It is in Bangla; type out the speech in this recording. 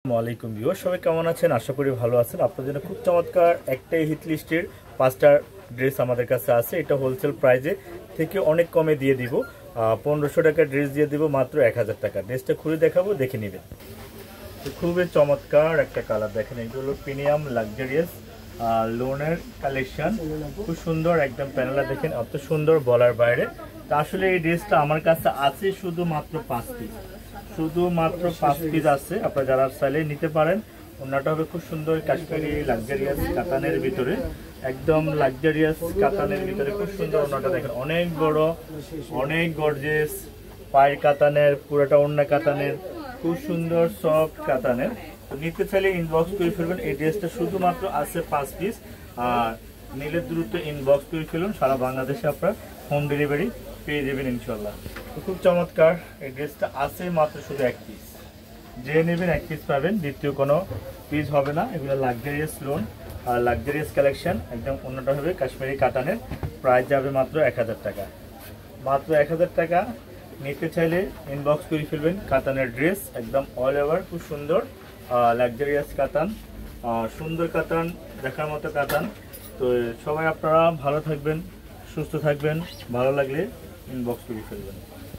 আসসালামাইকুম ভিউয়ার, সবাই কেমন আছেন? আশা করি ভালো আছেন। আপনাদের জন্য খুব চমৎকার একটাই হিট লিস্টের 5টা ড্রেস আমাদের কাছে আছে। এটা হোলসেল প্রাইজে থেকে অনেক কমে দিয়ে দিব। 1500 টাকা ড্রেস দিয়ে দিব মাত্র 1000 টাকা। ড্রেসটা খুলে দেখাবো, দেখে নেবেন। খুবই চমৎকার একটা কালার, দেখেন এগুলো প্রিমিয়াম লাক্সারিয়াস লোনের কালেকশন। খুব সুন্দর একদম প্যানেলটা দেখেন, অত সুন্দর বলার বাইরে। তা আসলে এই ড্রেসটা আমার কাছে আছে শুধুমাত্র 5 পিস, শুধুমাত্র 5 পিস আছে। আপনারা যারা চাইলে নিতে পারেন। ওনাটা হবে খুব সুন্দর কাশ্মীরি লাক্সারিয়াস কাতানের ভিতরে, একদম লাক্সারিয়াস কাতানের ভিতরে খুব সুন্দর। ওনাটা দেখেন অনেক বড়, অনেক গর্জিয়াস, পায়ের কাতানের, পুরোটা ওড়না কাতানের, খুব সুন্দর সফট কাতানের। তো নিতে চাইলে ইনবক্স করে ফেলবেন। এই ড্রেসটা শুধুমাত্র আছে 5 পিস, আর নিলে দ্রুত ইনবক্স করে ফেলুন। সারা বাংলাদেশে আপনার হোম ডেলিভারি পেয়ে যাবেন ইনশাল্লাহ। তো খুব চমৎকার এই ড্রেসটা আছে মাত্র শুধু 1 পিস। যে নেবেন 1 পিস পাবেন, দ্বিতীয় কোনো পিস হবে না। এগুলো লাক্সারিয়াস লোন আর লাক্সারিয়াস কালেকশন, একদম অন্যটা হবে কাশ্মীরি কাতানের। প্রাইস যাবে মাত্র 1000 টাকা, মাত্র 1000 টাকা। নিতে চাইলে ইনবক্স করে ফেলবেন। কাতানের ড্রেস একদম অল ওভার, খুব সুন্দর লাক্সারিয়াস কাতান, সুন্দর কাতান, দেখার মতো কাতান। তো সবাই আপনারা ভালো থাকবেন, সুস্থ থাকবেন। ভালো লাগলে ইনবক্স করে ফেলবেন।